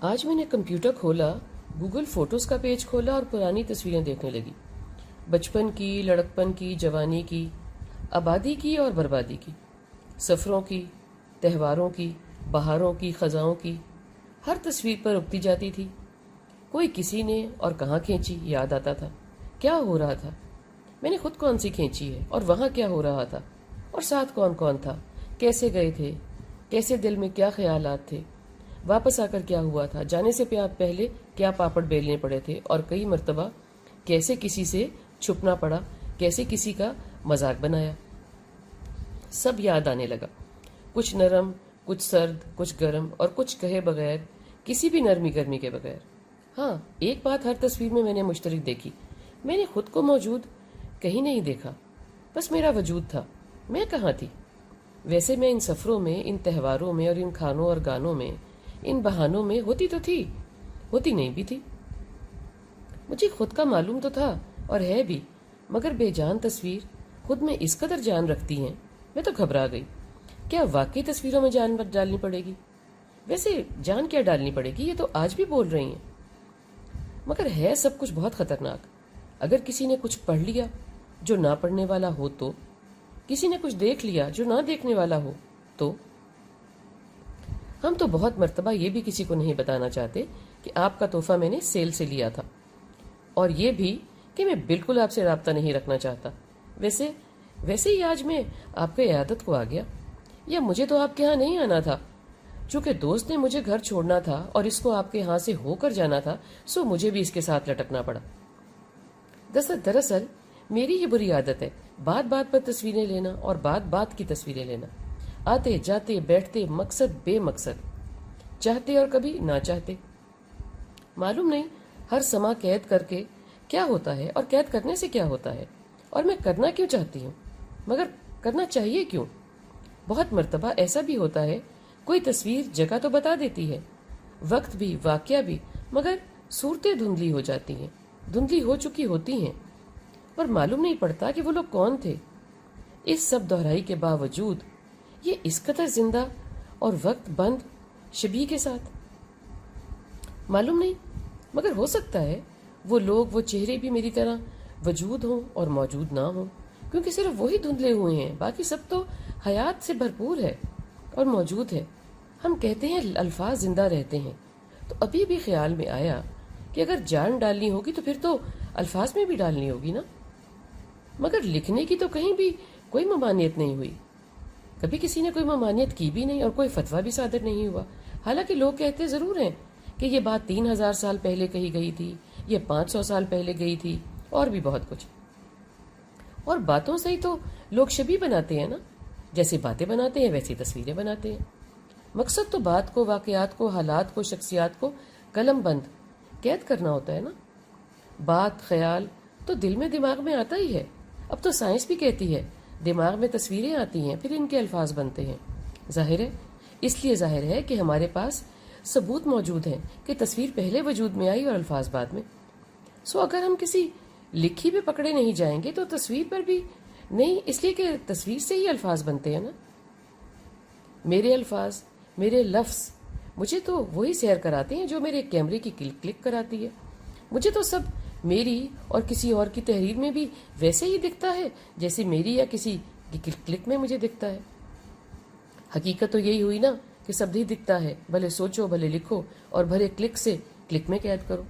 آج میں نے کمپیوٹر کھولا، گوگل فوٹوز کا پیج کھولا اور پرانی تصویریں دیکھنے لگی۔ بچپن کی، لڑکپن کی، جوانی کی، آبادی کی اور بربادی کی، سفروں کی، تہواروں کی، بہاروں کی، خزاؤں کی، ہر تصویر پر اگتی جاتی تھی۔ کوئی کسی نے اور کہاں کھینچی یاد آتا تھا، کیا ہو رہا تھا، میں نے خود کون سی کھینچی ہے اور وہاں کیا ہو رہا تھا، اور ساتھ کون کون تھا، کیسے گئے تھے، کیسے دل میں کیا خیالات تھے، واپس آ کر کیا ہوا تھا، جانے سے پہلے کیا پاپڑ بیلنے پڑے تھے، اور کئی مرتبہ کیسے کسی سے چھپنا پڑا، کیسے کسی کا مذاق بنایا۔ سب یاد آنے لگا، کچھ نرم، کچھ سرد، کچھ گرم، اور کچھ کہے بغیر، کسی بھی نرمی گرمی کے بغیر۔ ہاں، ایک بات ہر تصویر میں نے مشترک دیکھی، میں نے خود کو موجود کہیں نہیں دیکھا، بس میرا وجود تھا، میں کہاں تھی؟ ویسے میں ان سفروں میں، ان تہواروں میں، اور ان کھانوں اور گانوں میں، ان بہانوں میں ہوتی تو تھی، ہوتی نہیں بھی تھی۔ مجھے خود کا معلوم تو تھا اور ہے بھی، مگر بے جان تصویر خود میں اس قدر جان رکھتی ہیں، میں تو گھبرا گئی۔ کیا واقعی تصویروں میں جان ڈالنی پڑے گی؟ ویسے جان کیا ڈالنی پڑے گی، یہ تو آج بھی بول رہی ہیں، مگر ہے سب کچھ بہت خطرناک۔ اگر کسی نے کچھ پڑھ لیا جو نہ پڑھنے والا ہو تو، کسی نے کچھ دیکھ لیا جو نہ دیکھنے والا ہو تو۔ ہم تو بہت مرتبہ یہ بھی کسی کو نہیں بتانا چاہتے کہ آپ کا تحفہ میں نے سیل سے لیا تھا، اور یہ بھی کہ میں بالکل آپ سے رابطہ نہیں رکھنا چاہتا۔ ویسے ہی آج میں آپ کے عیادت کو آ گیا، یا مجھے تو آپ کے ہاں نہیں آنا تھا، چونکہ دوست نے مجھے گھر چھوڑنا تھا اور اس کو آپ کے ہاں سے ہو کر جانا تھا، سو مجھے بھی اس کے ساتھ لٹکنا پڑا۔ دراصل میری یہ بری عادت ہے، بات بات پر تصویریں لینا اور بات بات کی تصویریں لینا، آتے جاتے بیٹھتے، مقصد بے مقصد، چاہتے اور کبھی نہ چاہتے۔ معلوم نہیں ہر سما قید کر کے کیا ہوتا ہے اور قید کرنے سے کیا ہوتا ہے، اور میں کرنا کیوں چاہتی ہوں، مگر کرنا چاہیے کیوں؟ بہت مرتبہ ایسا بھی ہوتا ہے، کوئی تصویر جگہ تو بتا دیتی ہے، وقت بھی، واقعہ بھی، مگر صورتیں دھندلی ہو جاتی ہیں، دھندلی ہو چکی ہوتی ہیں، اور معلوم نہیں پڑتا کہ وہ لوگ کون تھے۔ اس سب دہرائی کے باوجود یہ اس قدر زندہ اور وقت بند شبیہ کے ساتھ، معلوم نہیں، مگر ہو سکتا ہے وہ لوگ، وہ چہرے بھی میری طرح وجود ہوں اور موجود نہ ہوں، کیونکہ صرف وہی دھندلے ہوئے ہیں، باقی سب تو حیات سے بھرپور ہے اور موجود ہے۔ ہم کہتے ہیں الفاظ زندہ رہتے ہیں، تو ابھی بھی خیال میں آیا کہ اگر جان ڈالنی ہوگی تو پھر تو الفاظ میں بھی ڈالنی ہوگی نا، مگر لکھنے کی تو کہیں بھی کوئی ممانعت نہیں ہوئی، کبھی کسی نے کوئی ممانعت کی بھی نہیں، اور کوئی فتویٰ بھی صادر نہیں ہوا۔ حالانکہ لوگ کہتے ضرور ہیں کہ یہ بات 3000 سال پہلے کہی گئی تھی، یہ 500 سال پہلے گئی تھی، اور بھی بہت کچھ۔ اور باتوں سے ہی تو لوگ شبیہ بناتے ہیں نا، جیسے باتیں بناتے ہیں ویسی تصویریں بناتے ہیں۔ مقصد تو بات کو، واقعات کو، حالات کو، شخصیات کو قلم بند قید کرنا ہوتا ہے نا۔ بات، خیال تو دل میں، دماغ میں آتا ہی ہے۔ اب تو سائنس بھی کہتی ہے دماغ میں تصویریں آتی ہیں، پھر ان کے الفاظ بنتے ہیں۔ ظاہر ہے، اس لیے ظاہر ہے کہ ہمارے پاس ثبوت موجود ہیں کہ تصویر پہلے وجود میں آئی اور الفاظ بعد میں۔ سو اگر ہم کسی لکھی پہ پکڑے نہیں جائیں گے تو تصویر پر بھی نہیں، اس لیے کہ تصویر سے ہی الفاظ بنتے ہیں نا۔ میرے الفاظ، میرے لفظ مجھے تو وہی سیر کراتے ہیں جو میرے کیمرے کی کلک کراتی ہے۔ مجھے تو سب میری اور کسی اور کی تحریر میں بھی ویسے ہی دکھتا ہے جیسے میری یا کسی کی کلک میں مجھے دکھتا ہے۔ حقیقت تو یہی ہوئی نا کہ سب ہی دکھتا ہے، بھلے سوچو، بھلے لکھو، اور بھلے کلک سے کلک میں قید کرو۔